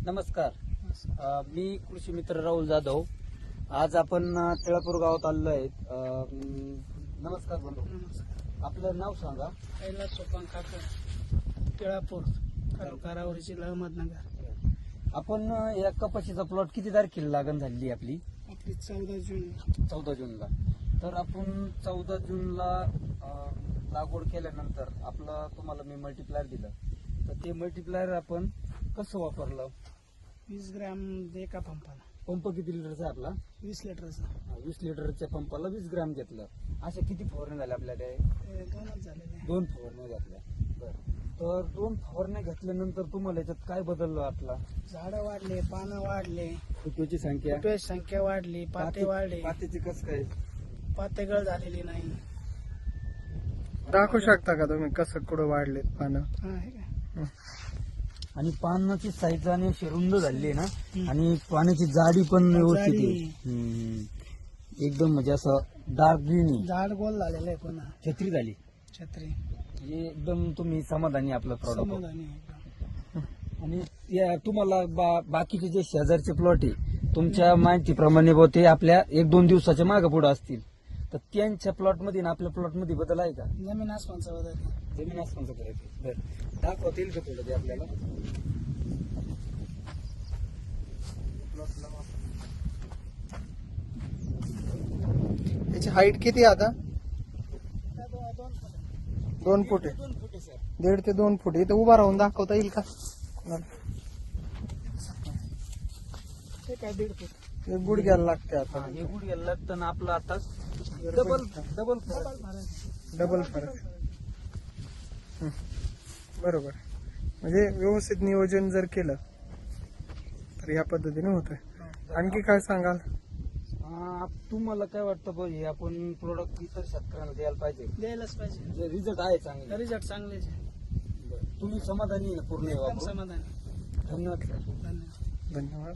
नमस्कार. मी कृषी मित्र राहुल जाधव. आज आपण तिळापूर गावात आलेलो आहेत. नमस्कार बंधू. आपलं नाव सांगा. कैलास सोपान काका, तिळापूर, तालुका जिल्हा अहमदनगर. आपण या कपाशीचा प्लॉट किती तारखेला लागण झाली आपली? आपली 14 जून. 14 जूनला. तर आपण 14 जूनला लागवड केल्यानंतर आपलं तुम्हाला मी मल्टीप्लायर दिलं, तर ते मल्टीप्लायर आपण कसं वापरलं? 20 ग्रॅम एका पंपाला. पंप किती लिटरचा आहे आपला? 20 लिटरचा. 20 लिटरच्या पंपाला 20 ग्रॅम घेतलं. अशा किती फवारण्या झाल्या आपल्याकडे? दोनच झालेले. 2 फवारण्या घातल्या. तर 2 फवारण्या घातल्यानंतर तुम्हाला याच्यात काय बदललं आपला? झाडं वाढले, पानं वाढले, फुटव्याची संख्या फुटव्याची संख्या वाढली, पाते वाढले, पातीची कसं काय? पातेगळ झालेली नाही. दाखवू शकता का तुम्ही कसं कुठं वाढलेत पानं? हा, हे काय? आणि पानाची साईज आणि अशी रुंद झाली आहे ना, आणि पाण्याची जाडी पण व्यवस्थित आहे. एकदम म्हणजे असं डार्क ग्रीन झाड गोल झालेलं आहे. पुन्हा छत्री झाली. छत्री म्हणजे एकदम तुम्ही समाधानी आपलं प्रॉडक्ट. समाधानी आहे. आणि तुम्हाला बाकीचे जे शेजारचे प्लॉट आहे तुमच्या माहितीप्रमाणे ते आपल्या 1-2 दिवसाच्या मागे पुढे असतील, तर त्यांच्या प्लॉट मध्ये आणि आपल्या प्लॉट मध्ये बदल आहे का? जमीन आसमानचा बदल आहे. जमीन आसमानचा फरक आहे. बरं, दाखवता येईल का थोडं ते आपल्याला? याची हाईट किती आहे आता? 2 फूट आहे. 2 फूट आहे सर. 1.5 ते 2 फूट. इथं उभा राहून दाखवता येईल का? हे काय 1.5 फूट. एक गुडघ्याला लागते आता. हे गुड गेलं लागतं ना आपलं आता डबल डबल फरक. बरोबर. म्हणजे व्यवस्थित नियोजन जर केलं तर या पद्धतीने होतंय. आणखी काय सांगाल? तुम्हाला काय वाटतं बघ, हे आपण प्रोडक्ट इतर शेतकऱ्यांना द्यायला पाहिजे? द्यायलाच पाहिजे. रिझल्ट आहे चांगले. रिझल्ट चांगलेच आहे. तुम्ही समाधानी आहे ना पूर्ण? एकदम समाधानी. धन्यवाद सर. धन्यवाद. धन्यवाद.